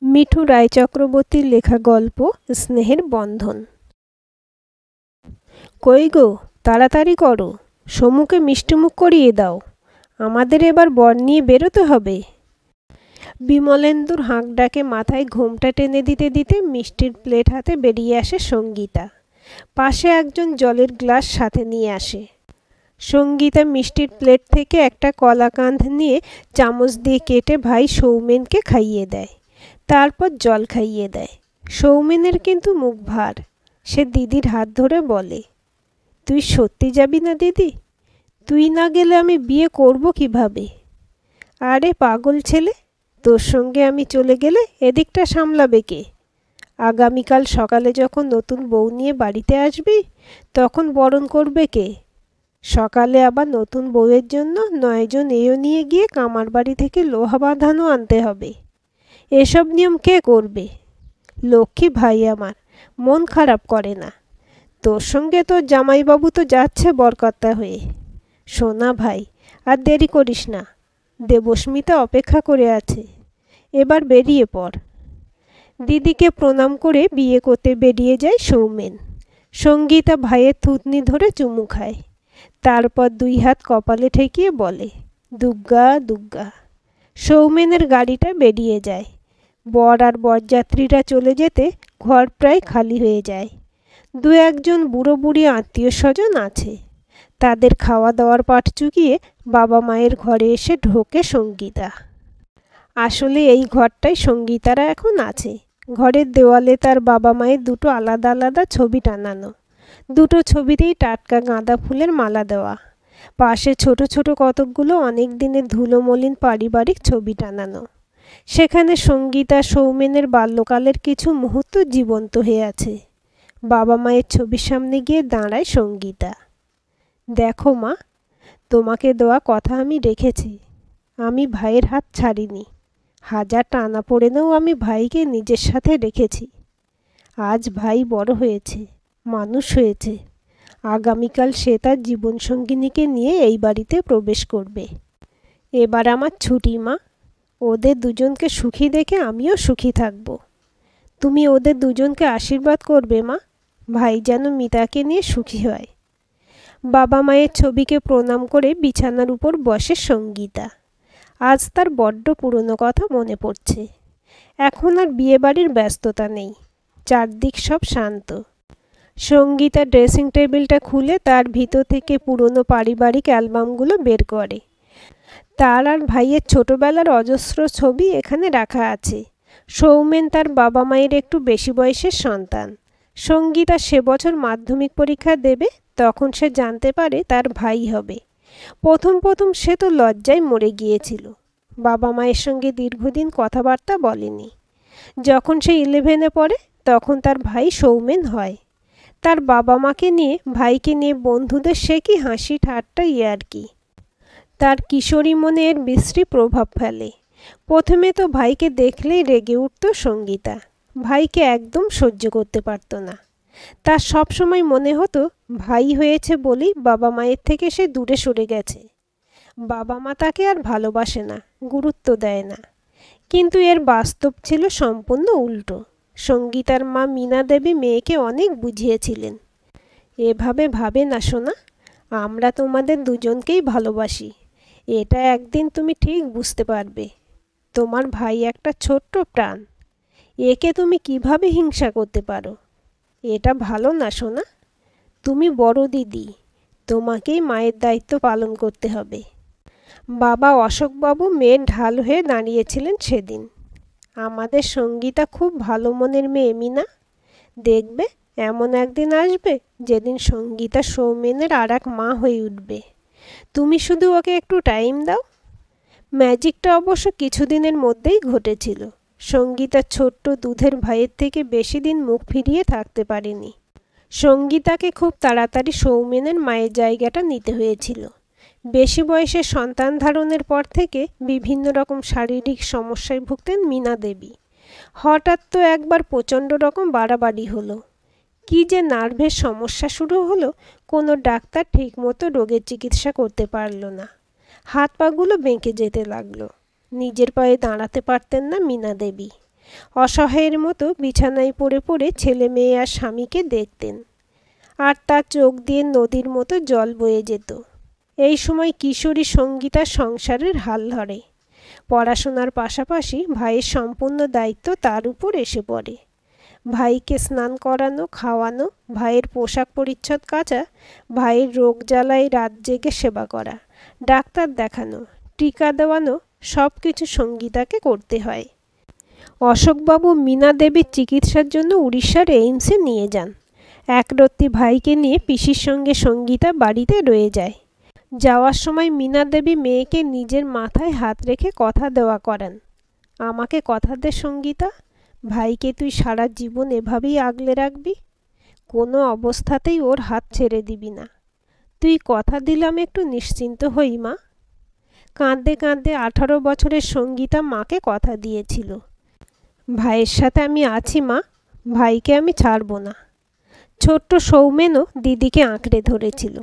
মিঠু রায় চক্রবর্তীর লেখা গল্প স্নেহের বন্ধন। কই গো, তাড়াতাড়ি করো, সমুকে মিষ্টিমুখ করিয়ে দাও, আমাদের এবার বর নিয়ে বেরোতে হবে। বিমলেন্দুর হাঁক ডাকে মাথায় ঘোমটা টেনে দিতে দিতে মিষ্টির প্লেট হাতে বেরিয়ে আসে সঙ্গীতা। পাশে একজন জলের গ্লাস সাথে নিয়ে আসে। সঙ্গীতা মিষ্টির প্লেট থেকে একটা কলাকাঁদ নিয়ে চামচ দিয়ে কেটে ভাই সৌমেনকে খাইয়ে দেয়, তারপর জল খাইয়ে দেয়। সৌমেনের কিন্তু মুখ ভার। সে দিদির হাত ধরে বলে, তুই সত্যি যাবি না দিদি? তুই না গেলে আমি বিয়ে করব কিভাবে? আরে পাগল ছেলে, তোর সঙ্গে আমি চলে গেলে এদিকটা সামলাবে কে? আগামীকাল সকালে যখন নতুন বউ নিয়ে বাড়িতে আসবি, তখন বরণ করবে কে? সকালে আবার নতুন বউয়ের জন্য 9 জন এও নিয়ে গিয়ে কামার বাড়ি থেকে লোহা বাঁধানো আনতে হবে। এসব নিয়ম কে করবে? লক্ষ্মী ভাই আমার মন খারাপ করে না। তোর সঙ্গে তোর জামাইবাবু তো যাচ্ছে বরকর্তা হয়ে। সোনা ভাই, আর দেরি করিস না, দেবস্মিতা অপেক্ষা করে আছে, এবার বেরিয়ে পড়। দিদিকে প্রণাম করে বিয়ে করতে বেরিয়ে যায় সৌমেন। সঙ্গীতা ভাইয়ের থুতনি ধরে চুমু খায়, তারপর 2 হাত কপালে ঠেকিয়ে বলে, দুগ্গা দুগ্গা। সৌমেনের গাড়িটা বেরিয়ে যায়। বর আর বরযাত্রীরা চলে যেতে ঘর প্রায় খালি হয়ে যায়। 2-1 জন বুড়ো বুড়ি আত্মীয় স্বজন আছে। তাদের খাওয়া দাওয়ার পাট চুকিয়ে বাবা মায়ের ঘরে এসে ঢোকে সঙ্গীতা। আসলে এই ঘরটাই সঙ্গীতারা এখন আছে। ঘরের দেওয়ালে তার বাবা মায়ের 2টো আলাদা আলাদা ছবি টানানো। 2টো ছবিতেই টাটকা গাঁদা ফুলের মালা দেওয়া। পাশে ছোট ছোট কতকগুলো অনেক দিনের ধুলোমলিন পারিবারিক ছবি টানানো। সেখানে সঙ্গীতা সৌমেনের বাল্যকালের কিছু মুহূর্ত জীবন্ত হয়ে আছে। বাবা মায়ের ছবির সামনে গিয়ে দাঁড়ায় সঙ্গীতা। দেখো মা, তোমাকে দেওয়া কথা আমি রেখেছি। আমি ভাইয়ের হাত ছাড়িনি। হাজার টানা পড়েও আমি ভাইকে নিজের সাথে রেখেছি। আজ ভাই বড় হয়েছে, মানুষ হয়েছে। আগামীকাল সে তার জীবনসঙ্গিনীকে নিয়ে এই বাড়িতে প্রবেশ করবে। এবার আমার ছুটি মা। ওদের 2জনকে সুখী দেখে আমিও সুখী থাকব। তুমি ওদের 2জনকে আশীর্বাদ করবে মা, ভাই যেন মিতাকে নিয়ে সুখী হয়। বাবা মায়ের ছবিকে প্রণাম করে বিছানার উপর বসে সঙ্গীতা। আজ তার বড্ড পুরনো কথা মনে পড়ছে। এখন আর বিয়েবাড়ির ব্যস্ততা নেই, চারদিক সব শান্ত। সঙ্গীতা ড্রেসিং টেবিলটা খুলে তার ভিতর থেকে পুরনো পারিবারিক অ্যালবামগুলো বের করে। তার আর ভাইয়ের ছোটবেলার অজস্র ছবি এখানে রাখা আছে। সৌমেন তার বাবা মায়ের একটু বেশি বয়সের সন্তান। সঙ্গীতা সে বছর মাধ্যমিক পরীক্ষা দেবে, তখন সে জানতে পারে তার ভাই হবে। প্রথম প্রথম সে তো লজ্জায় মরে গিয়েছিল। বাবা মায়ের সঙ্গে দীর্ঘদিন কথাবার্তা বলেনি। যখন সে 11-এ পড়ে, তখন তার ভাই সৌমেন হয়। তার বাবা মাকে নিয়ে, ভাইকে নিয়ে বন্ধুদের সে কি হাসি ঠাট্টা ইয়ার্কি। তার কিশোরী মনে এর বিশ্রী প্রভাব ফেলে। প্রথমে তো ভাইকে দেখলেই রেগে উঠত সঙ্গীতা। ভাইকে একদম সহ্য করতে পারত না। তার সব সময় মনে হতো ভাই হয়েছে বলেই বাবা মায়ের থেকে সে দূরে সরে গেছে। বাবা মা তাকে আর ভালোবাসে না, গুরুত্ব দেয় না। কিন্তু এর বাস্তব ছিল সম্পূর্ণ উল্টো। সঙ্গীতার মা মীনা দেবী মেয়েকে অনেক বুঝিয়েছিলেন, এভাবে ভাবে না সোনা, আমরা তোমাদের 2জনকেই ভালোবাসি। এটা একদিন তুমি ঠিক বুঝতে পারবে। তোমার ভাই একটা ছোট্ট প্রাণ, একে তুমি কিভাবে হিংসা করতে পারো? এটা ভালো না সোনা। তুমি বড় দিদি, তোমাকেই মায়ের দায়িত্ব পালন করতে হবে। বাবা অশোকবাবু মেয়ের ঢাল হয়ে দাঁড়িয়েছিলেন সেদিন। আমাদের সঙ্গীতা খুব ভালো মনের মেয়ে মীনা। দেখবে এমন একদিন আসবে যেদিন সঙ্গীতা সৌমেনের আর এক মা হয়ে উঠবে। তুমি শুধু ওকে একটু টাইম দাও। ম্যাজিকটা অবশ্য কিছুদিনের মধ্যেই ঘটেছিল। সঙ্গীতা ছোট্ট দুধের ভাইয়ের থেকে বেশি দিন মুখ ফিরিয়ে থাকতে পারেনি। সঙ্গীতাকে খুব তাড়াতাড়ি সৌমেনের মায়ের জায়গাটা নিতে হয়েছিল। বেশি বয়সে সন্তান ধারণের পর থেকে বিভিন্ন রকম শারীরিক সমস্যায় ভুগতেন মীনা দেবী। হঠাৎ তো একবার প্রচণ্ড রকম বাড়াবাড়ি হলো। কি যে নার্ভের সমস্যা শুরু হলো, কোনো ডাক্তার ঠিকমতো রোগের চিকিৎসা করতে পারল না। হাত পাগুলো বেঁকে যেতে লাগলো। নিজের পায়ে দাঁড়াতে পারতেন না মীনা দেবী। অসহায়ের মতো বিছানায় পড়ে পড়ে ছেলে মেয়ে আর স্বামীকে দেখতেন, আর তার চোখ দিয়ে নদীর মতো জল বয়ে যেত। এই সময় কিশোরী সঙ্গীতার সংসারের হাল ধরে। পড়াশোনার পাশাপাশি ভাইয়ের সম্পূর্ণ দায়িত্ব তার উপর এসে পড়ে। ভাইকে স্নান করানো, খাওয়ানো, ভাইয়ের পোশাক পরিচ্ছদ কাচা, ভাইয়ের রোগ জ্বালায় রাত জেগে সেবা করা, ডাক্তার দেখানো, টিকা দেওয়ানো, সব কিছু সঙ্গীতাকে করতে হয়। অশোকবাবু মীনা দেবীর চিকিৎসার জন্য উড়িষ্যার এইমসে নিয়ে যান। একরত্তি ভাইকে নিয়ে পিসির সঙ্গে সঙ্গীতা বাড়িতে রয়ে যায়। যাওয়ার সময় মীনা দেবী মেয়েকে নিজের মাথায় হাত রেখে কথা দেওয়া করান। আমাকে কথা দে সঙ্গীতা, ভাইকে তুই সারা জীবন এভাবেই আগলে রাখবি, কোনো অবস্থাতেই ওর হাত ছেড়ে দিবি না। তুই কথা দিলাম একটু নিশ্চিন্ত হই মা। কাঁদতে কাঁদতে 18 বছরের সঙ্গীতা মাকে কথা দিয়েছিল, ভাইয়ের সাথে আমি আছি মা, ভাইকে আমি ছাড়ব না। ছোট্ট সৌমেনও দিদিকে আঁকড়ে ধরেছিল।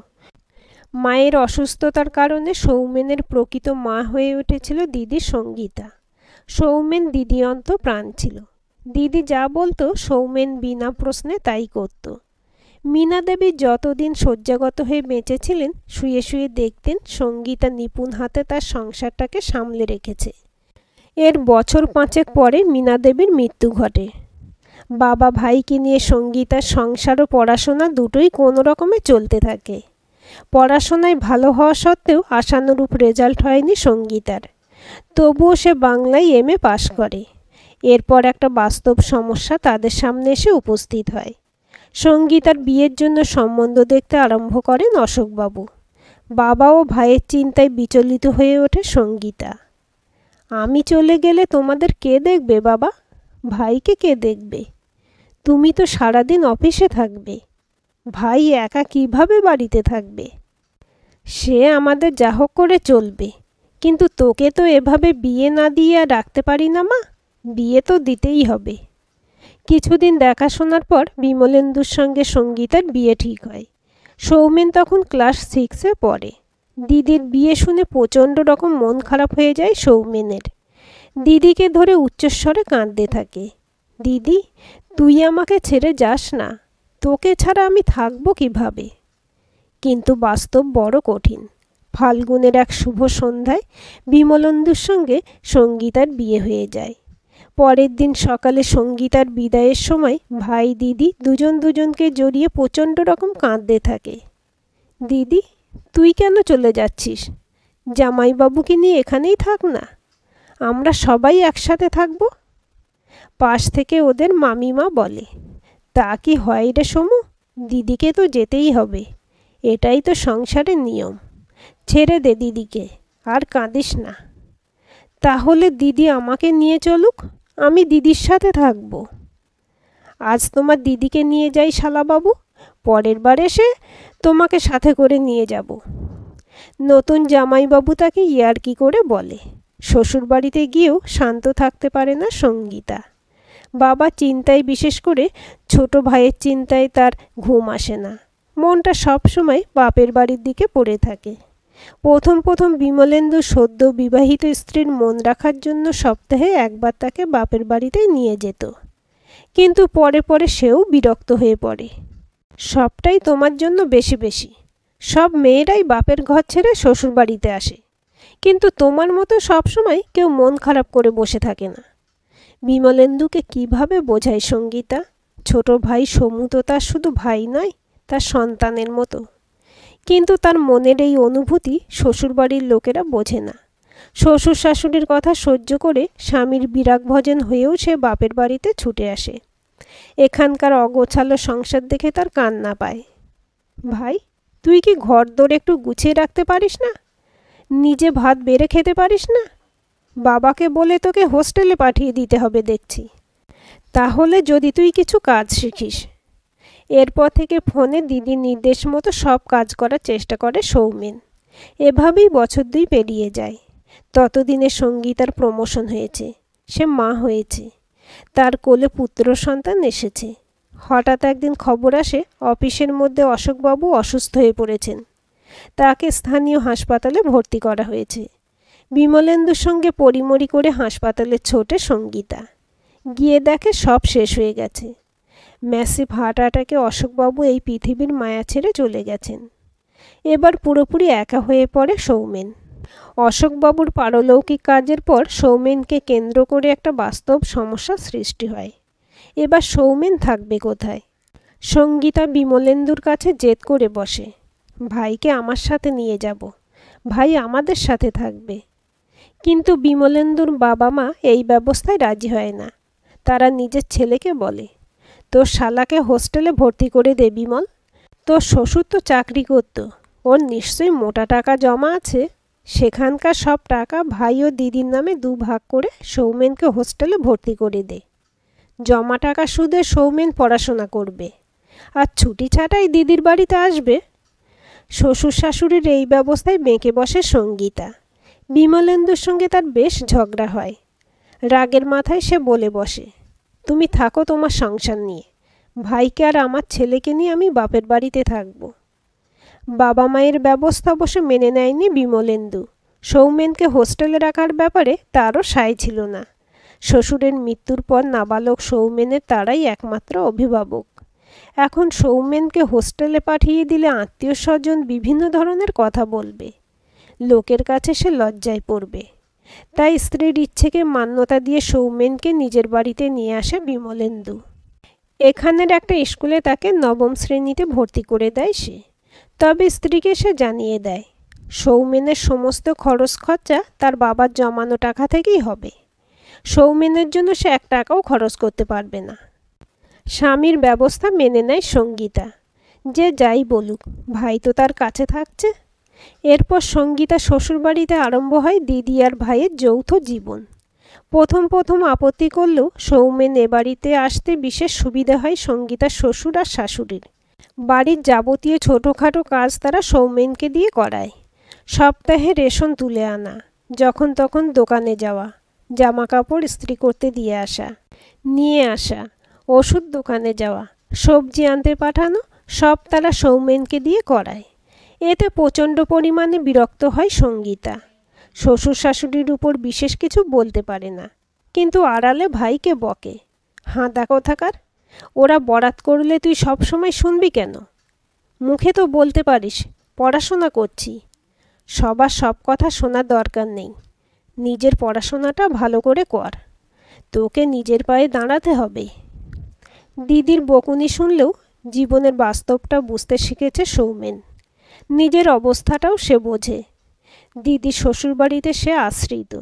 মায়ের অসুস্থতার কারণে সৌমেনের প্রকৃত মা হয়ে উঠেছিল দিদি সঙ্গীতা। সৌমেন দিদি অন্ত প্রাণ ছিল। দিদি যা বলতো সৌমেন বিনা প্রশ্নে তাই করত। মীনা দেবী যতদিন শয্যাগত হয়ে বেঁচেছিলেন শুয়ে শুয়ে দেখতেন সঙ্গীতা নিপুণ হাতে তার সংসারটাকে সামলে রেখেছে। এর বছর 5 পরে মীনা দেবীর মৃত্যু ঘটে। বাবা ভাইকে নিয়ে সঙ্গীতার সংসার ও পড়াশোনা দুটোই কোনো রকমে চলতে থাকে। পড়াশোনায় ভালো হওয়া সত্ত্বেও আশানুরূপ রেজাল্ট হয়নি সঙ্গীতার। তবুও সে বাংলায় MA পাশ করে। এরপর একটা বাস্তব সমস্যা তাদের সামনে এসে উপস্থিত হয়। সঙ্গীতার বিয়ের জন্য সম্বন্ধ দেখতে আরম্ভ করেন অশোকবাবু। বাবা ও ভাইয়ের চিন্তায় বিচলিত হয়ে ওঠে সঙ্গীতা। আমি চলে গেলে তোমাদের কে দেখবে বাবা? ভাইকে কে দেখবে? তুমি তো সারাদিন অফিসে থাকবে, ভাই একা কিভাবে বাড়িতে থাকবে? সে আমাদের যা হোক করে চলবে, কিন্তু তোকে তো এভাবে বিয়ে না দিয়ে আর রাখতে পারি না মা, বিয়ে তো দিতেই হবে। কিছুদিন দেখাশোনার পর বিমলেন্দুর সঙ্গে সঙ্গীতার বিয়ে ঠিক হয়। সৌমেন তখন ক্লাস 6-এ পড়ে। দিদির বিয়ে শুনে প্রচণ্ড রকম মন খারাপ হয়ে যায় সৌমেনের। দিদিকে ধরে উচ্চস্বরে কাঁদতে থাকে, দিদি তুই আমাকে ছেড়ে যাস না, তোকে ছাড়া আমি থাকবো কিভাবে? কিন্তু বাস্তব বড় কঠিন। ফাল্গুনের এক শুভ সন্ধ্যায় বিমলেন্দুর সঙ্গে সঙ্গীতার বিয়ে হয়ে যায়। পরের দিন সকালে সঙ্গীতার বিদায়ের সময় ভাই দিদি দুজন দুজনকে জড়িয়ে প্রচণ্ড রকম কাঁদতে থাকে। দিদি তুই কেন চলে যাচ্ছিস? জামাইবাবুকে নিয়ে এখানেই থাক না, আমরা সবাই একসাথে থাকব। পাশ থেকে ওদের মামিমা বলে, তা কি হয় রে সমু, দিদিকে তো যেতেই হবে, এটাই তো সংসারের নিয়ম, ছেড়ে দে দিদিকে, আর কাঁদিস না। তাহলে দিদি আমাকে নিয়ে চলুক, আমি দিদির সাথে থাকব। আজ তোমার দিদিকে নিয়ে যাই শালাবাবু, পরের বার এসে তোমাকে সাথে করে নিয়ে যাব। নতুন জামাইবাবু তাকে ইয়ার্কি করে বলে। শ্বশুরবাড়িতে গিয়েও শান্ত থাকতে পারে না সঙ্গীতা। বাবা চিন্তায়, বিশেষ করে ছোট ভাইয়ের চিন্তায় তার ঘুম আসে না। মনটা সবসময় বাপের বাড়ির দিকে পড়ে থাকে। প্রথম প্রথম বিমলেন্দু সদ্য বিবাহিত স্ত্রীর মন রাখার জন্য সপ্তাহে একবার তাকে বাপের বাড়িতে নিয়ে যেত, কিন্তু পরে পরে সেও বিরক্ত হয়ে পড়ে। সবটাই তোমার জন্য বেশি বেশি, সব মেয়েরাই বাপের ঘর ছেড়ে শ্বশুর বাড়িতে আসে, কিন্তু তোমার মতো সবসময় কেউ মন খারাপ করে বসে থাকে না। বিমলেন্দুকে কিভাবে বোঝায় সঙ্গীতা? ছোট ভাই সমু তো তার শুধু ভাই নয়, তার সন্তানের মতো। কিন্তু তার মনের এই অনুভূতি শ্বশুরবাড়ির লোকেরা বোঝে না। শ্বশুর শাশুড়ির কথা সহ্য করে স্বামীর বিরাগভজন হয়েও সে বাপের বাড়িতে ছুটে আসে। এখানকার অগোছালো সংসার দেখে তার কান্না পায়। ভাই তুই কি ঘর দোর একটু গুছিয়ে রাখতে পারিস না? নিজে ভাত বেড়ে খেতে পারিস না? বাবাকে বলে তোকে হোস্টেলে পাঠিয়ে দিতে হবে দেখছি, তাহলে যদি তুই কিছু কাজ শিখিস। এরপর থেকে ফোনে দিদির নির্দেশ মতো সব কাজ করার চেষ্টা করে সৌমেন। এভাবেই বছর 2 পেরিয়ে যায়। ততদিনে সঙ্গীতার প্রমোশন হয়েছে, সে মা হয়েছে, তার কোলে পুত্র সন্তান এসেছে। হঠাৎ একদিন খবর আসে অফিসের মধ্যে অশোকবাবু অসুস্থ হয়ে পড়েছেন। তাকে স্থানীয় হাসপাতালে ভর্তি করা হয়েছে। বিমলেন্দুর সঙ্গে পরিমরি করে হাসপাতালে ছোটে সঙ্গীতা। গিয়ে দেখে সব শেষ হয়ে গেছে। ম্যাসিভ হার্ট অ্যাটাকে অশোকবাবু এই পৃথিবীর মায়া ছেড়ে চলে গেছেন। এবার পুরোপুরি একা হয়ে পড়ে সৌমেন। অশোকবাবুর পারলৌকিক কাজের পর সৌমেনকে কেন্দ্র করে একটা বাস্তব সমস্যা সৃষ্টি হয়। এবার সৌমেন থাকবে কোথায়? সঙ্গীতা বিমলেন্দুর কাছে জেদ করে বসে, ভাইকে আমার সাথে নিয়ে যাব, ভাই আমাদের সাথে থাকবে। কিন্তু বিমলেন্দুর বাবা মা এই ব্যবস্থায় রাজি হয় না। তারা নিজের ছেলেকে বলে, তোর শালাকে হোস্টেলে ভর্তি করে দে বিমল, তোর শ্বশুর তো চাকরি করত, ওর নিশ্চয়ই মোটা টাকা জমা আছে, সেখানকার সব টাকা ভাই ও দিদির নামে 2 ভাগ করে সৌমেনকে হোস্টেলে ভর্তি করে দে। জমা টাকা সুদে সৌমেন পড়াশোনা করবে, আর ছুটি ছাটাই দিদির বাড়িতে আসবে। শ্বশুর শাশুড়ির এই ব্যবস্থায় বেঁকে বসে সঙ্গীতা। বিমলেন্দুর সঙ্গে তার বেশ ঝগড়া হয়। রাগের মাথায় সে বলে বসে, তুমি থাকো তোমার সংসার নিয়ে, ভাইকে আর আমার ছেলেকে নিয়ে আমি বাপের বাড়িতে থাকব। বাবা মায়ের ব্যবস্থা অবশ্য মেনে নেয়নি বিমলেন্দু। সৌমেনকে হোস্টেলে রাখার ব্যাপারে তারও সায় ছিল না। শ্বশুরের মৃত্যুর পর নাবালক সৌমেনের তারাই একমাত্র অভিভাবক। এখন সৌমেনকে হোস্টেলে পাঠিয়ে দিলে আত্মীয় স্বজন বিভিন্ন ধরনের কথা বলবে, লোকের কাছে সে লজ্জায় পড়বে। তাই স্ত্রীর ইচ্ছেকে মান্যতা দিয়ে সৌমেনকে নিজের বাড়িতে নিয়ে আসে বিমলেন্দু। এখানের একটা স্কুলে তাকে 9ম শ্রেণীতে ভর্তি করে দেয় সে। তবে স্ত্রীকে সে জানিয়ে দেয়, সৌমেনের সমস্ত খরচ খরচা তার বাবার জমানো টাকা থেকেই হবে। সৌমেনের জন্য সে 1 টাকাও খরচ করতে পারবে না। স্বামীর ব্যবস্থা মেনে নেয় সঙ্গীতা। যে যাই বলুক, ভাই তো তার কাছে থাকছে। এরপর সঙ্গীতা শ্বশুরবাড়িতে আরম্ভ হয় দিদি আর ভাইয়ের যৌথ জীবন। প্রথম আপত্তি করলেও সৌমেন এ বাড়িতে আসতে বিশেষ সুবিধা হয় সঙ্গীতার শ্বশুর আর শাশুড়ির। বাড়ির যাবতীয় ছোটোখাটো কাজ তারা সৌমেনকে দিয়ে করায়। সপ্তাহে রেশন তুলে আনা, যখন তখন দোকানে যাওয়া, জামা কাপড় ইস্ত্রি করতে দিয়ে আসা, নিয়ে আসা, ওষুধ দোকানে যাওয়া, সবজি আনতে পাঠানো, সব তারা সৌমেনকে দিয়ে করায়। এতে প্রচণ্ড পরিমাণে বিরক্ত হয় সঙ্গীতা। শ্বশুর শাশুড়ির উপর বিশেষ কিছু বলতে পারে না, কিন্তু আড়ালে ভাইকে বকে, হাঁদা কোথাকার, ওরা বরাত করলে তুই সব সময় শুনবি কেন? মুখে তো বলতে পারিস পড়াশোনা করছি। সবার সব কথা শোনার দরকার নেই, নিজের পড়াশোনাটা ভালো করে কর, তোকে নিজের পায়ে দাঁড়াতে হবে। দিদির বকুনি শুনলেও জীবনের বাস্তবটা বুঝতে শিখেছে সৌমেন। নিজের অবস্থাটাও সে বোঝে। দিদির শ্বশুরবাড়িতে সে আশ্রিত।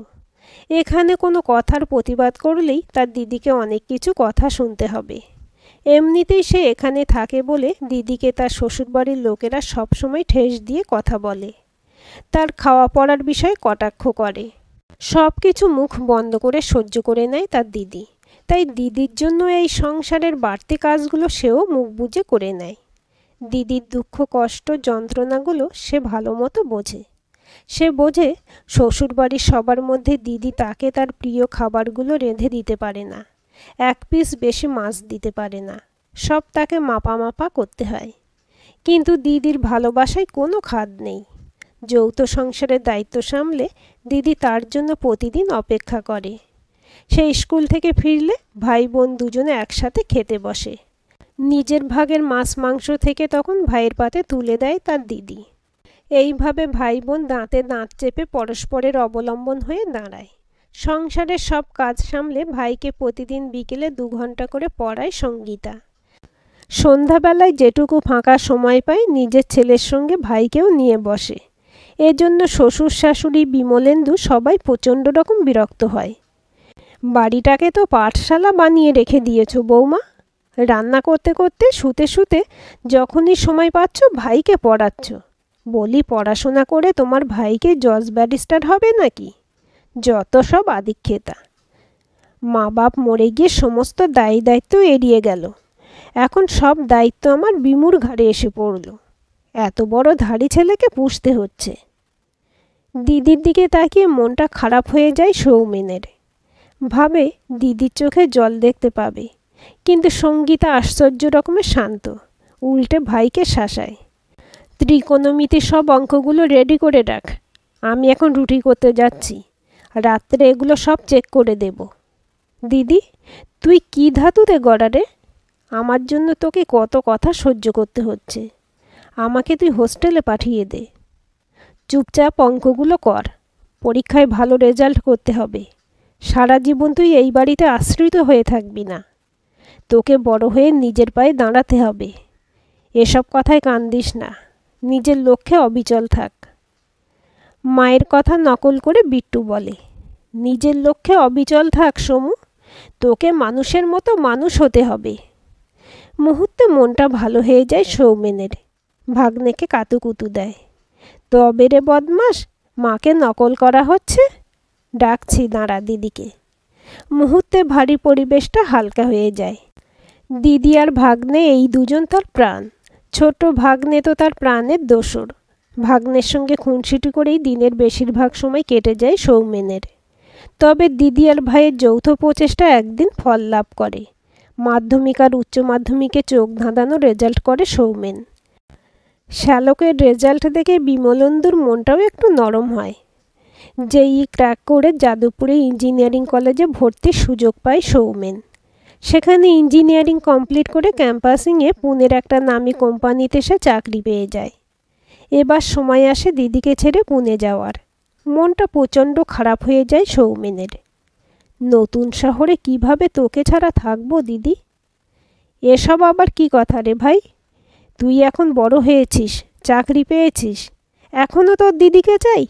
এখানে কোনো কথার প্রতিবাদ করলেই তার দিদিকে অনেক কিছু কথা শুনতে হবে। এমনিতেই সে এখানে থাকে বলে দিদিকে তার শ্বশুরবাড়ির লোকেরা সবসময় ঠেস দিয়ে কথা বলে, তার খাওয়া পড়ার বিষয়ে কটাক্ষ করে। সব কিছু মুখ বন্ধ করে সহ্য করে নেয় তার দিদি। তাই দিদির জন্য এই সংসারের বাড়তি কাজগুলো সেও মুখ বুজে করে নেয়। দিদির দুঃখ কষ্ট যন্ত্রণাগুলো সে ভালো মতো বোঝে। সে বোঝে শ্বশুরবাড়ির সবার মধ্যে দিদি তাকে তার প্রিয় খাবারগুলো রেঁধে দিতে পারে না, 1 পিস বেশি মাছ দিতে পারে না, সব তাকে মাপা মাপা করতে হয়। কিন্তু দিদির ভালোবাসায় কোনো খাদ নেই। যৌথ সংসারের দায়িত্ব সামলে দিদি তার জন্য প্রতিদিন অপেক্ষা করে। সে স্কুল থেকে ফিরলে ভাই বোন দুজনে একসাথে খেতে বসে। নিজের ভাগের মাছ মাংস থেকে তখন ভাইয়ের পাতে তুলে দেয় তার দিদি। এইভাবে ভাই বোন দাঁতে দাঁত চেপে পরস্পরের অবলম্বন হয়ে দাঁড়ায়। সংসারের সব কাজ সামলে ভাইকে প্রতিদিন বিকেলে 2 ঘন্টা করে পড়ায় সঙ্গীতা। সন্ধ্যাবেলায় যেটুকু ফাঁকা সময় পায় নিজের ছেলের সঙ্গে ভাইকেও নিয়ে বসে। এজন্য শ্বশুর শাশুড়ি বিমলেন্দু সবাই প্রচণ্ড রকম বিরক্ত হয়। বাড়িটাকে তো পাঠশালা বানিয়ে রেখে দিয়েছ বৌমা, রান্না করতে করতে শুতে শুতে যখনই সময় পাচ্ছ ভাইকে পড়াচ্ছ। বলি পড়াশোনা করে তোমার ভাইকে জজ ব্যারিস্টার হবে নাকি? যত সব আদিক্ষেতা। মা বাপ মরে গিয়ে সমস্ত দায়ী দায়িত্ব এড়িয়ে গেল, এখন সব দায়িত্ব আমার বিমুর ঘাড়ে এসে পড়ল। এত বড় ধাড়ি ছেলেকে পুষতে হচ্ছে। দিদির দিকে তাকিয়ে মনটা খারাপ হয়ে যায় সৌমেনের। ভাবে দিদির চোখে জল দেখতে পাবে, কিন্তু সঙ্গীতা আশ্চর্য রকমের শান্ত, উল্টে ভাইকে শাসায়। ত্রিকোণমিতি সব অঙ্কগুলো রেডি করে রাখ, আমি এখন রুটি করতে যাচ্ছি, রাত্রে এগুলো সব চেক করে দেব। দিদি তুই কি ধাতুতে গড়া রে? আমার জন্য তোকে কত কথা সহ্য করতে হচ্ছে। আমাকে তুই হোস্টেলে পাঠিয়ে দে। চুপচাপ অঙ্কগুলো কর। পরীক্ষায় ভালো রেজাল্ট করতে হবে। সারা জীবন তুই এই বাড়িতে আশ্রিত হয়ে থাকবি না। তোকে বড় হয়ে নিজের পায়ে দাঁড়াতে হবে। এসব কথায় কান দিস না। নিজের লক্ষ্যে অবিচল থাক। মায়ের কথা নকল করে বিট্টু বলে, নিজের লক্ষ্যে অবিচল থাক সমু। তোকে মানুষের মতো মানুষ হতে হবে। মুহূর্তে মনটা ভালো হয়ে যায় সৌমেনের। ভাগ্নেকে কাতুকুতু দেয়। তবে রে বদমাস, মাকে নকল করা হচ্ছে। ডাকছি, দাঁড়া দিদিকে। মুহূর্তে ভারী পরিবেশটা হালকা হয়ে যায়। দিদি আর ভাগ্নে এই দুজন তার প্রাণ। ছোট ভাগ্নে তো তার প্রাণের দোসর। ভাগ্নের সঙ্গে খুনসুটি করেই দিনের বেশিরভাগ সময় কেটে যায় সৌমেনের। তবে দিদি আর ভাইয়ের যৌথ প্রচেষ্টা একদিন ফল লাভ করে। মাধ্যমিক আর উচ্চ মাধ্যমিকে চোখ ধাঁধানো রেজাল্ট করে সৌমেন। শ্যালকের রেজাল্ট দেখে বিমলেন্দুর মনটাও একটু নরম হয়। যেই ক্র্যাক করে যাদবপুরে ইঞ্জিনিয়ারিং কলেজে ভর্তির সুযোগ পায় সৌমেন। সেখানে ইঞ্জিনিয়ারিং কমপ্লিট করে ক্যাম্পাসিংয়ে পুনের একটা নামী কোম্পানিতে সে চাকরি পেয়ে যায়। এবার সময় আসে দিদিকে ছেড়ে পুনে যাওয়ার। মনটা প্রচণ্ড খারাপ হয়ে যায় সৌমেনের। নতুন শহরে কিভাবে তোকে ছাড়া থাকবো দিদি? এসব আবার কি কথা রে ভাই? তুই এখন বড় হয়েছিস, চাকরি পেয়েছিস, এখনও তোর দিদিকে চাই?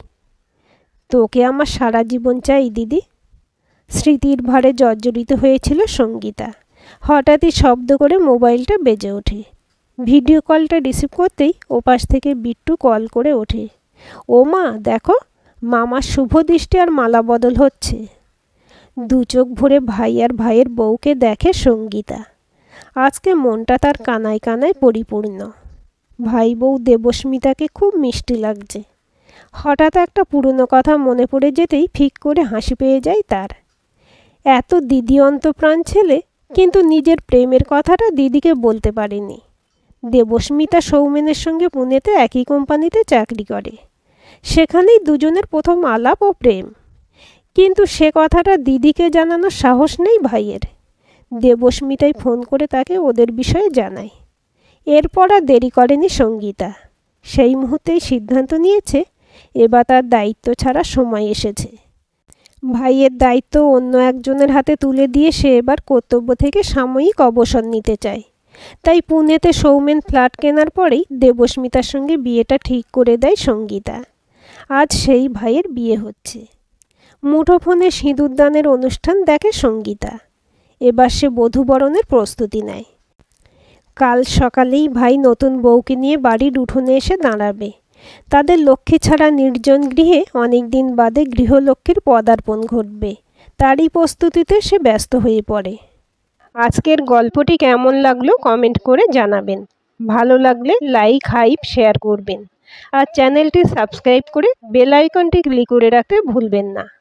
তোকে আমার সারা জীবন চাই দিদি। স্মৃতির ভারে জর্জরিত হয়েছিল সঙ্গীতা। হঠাৎই শব্দ করে মোবাইলটা বেজে ওঠে। ভিডিও কলটা রিসিভ করতেই ওপাশ থেকে বিট্টু কল করে ওঠে। ও মা, দেখো মামার শুভ দৃষ্টি আর মালা বদল হচ্ছে। দু চোখ ভরে ভাই আর ভাইয়ের বউকে দেখে সঙ্গীতা। আজকে মনটা তার কানায় কানায় পরিপূর্ণ। ভাই বউ দেবস্মিতাকে খুব মিষ্টি লাগছে। হঠাৎ একটা পুরনো কথা মনে পড়ে যেতেই ফিক করে হাসি পেয়ে যায় তার। এত দিদি অন্তপ্রাণ ছেলে, কিন্তু নিজের প্রেমের কথাটা দিদিকে বলতে পারেনি। দেবস্মিতা সৌমেনের সঙ্গে পুনেতে একই কোম্পানিতে চাকরি করে। সেখানেই দুজনের প্রথম আলাপ ও প্রেম। কিন্তু সে কথাটা দিদিকে জানানোর সাহস নেই ভাইয়ের। দেবস্মিতাই ফোন করে তাকে ওদের বিষয়ে জানায়। এরপর আর দেরি করেনি সঙ্গীতা। সেই মুহূর্তেই সিদ্ধান্ত নিয়েছে এবার তার দায়িত্ব ছাড়া সময় এসেছে। ভাইয়ের দায়িত্ব অন্য একজনের হাতে তুলে দিয়ে সে এবার কর্তব্য থেকে সাময়িক অবসর নিতে চায়। তাই পুনেতে সৌমেন ফ্ল্যাট কেনার পরেই দেবস্মিতার সঙ্গে বিয়েটা ঠিক করে দেয় সঙ্গীতা। আজ সেই ভাইয়ের বিয়ে হচ্ছে। মুঠোফোনে সিঁদুরদানের অনুষ্ঠান দেখে সঙ্গীতা। এবার সে বধূবরণের প্রস্তুতি নেয়। কাল সকালেই ভাই নতুন বউকে নিয়ে বাড়ির উঠোনে এসে দাঁড়াবে। তাদের লক্ষ্মী ছাড়া নির্জন গৃহে অনেক দিন বাদে গৃহলক্ষ্মীর পদার্পণ ঘটবে। তারই প্রস্তুতিতে সে ব্যস্ত হয়ে পড়ে। আজকের গল্পটি কেমন লাগলো কমেন্ট করে জানাবেন। ভালো লাগলে লাইক, হাইপ, শেয়ার করবেন। আর চ্যানেলটি সাবস্ক্রাইব করে বেল আইকনটি ক্লিক করে রাখতে ভুলবেন না।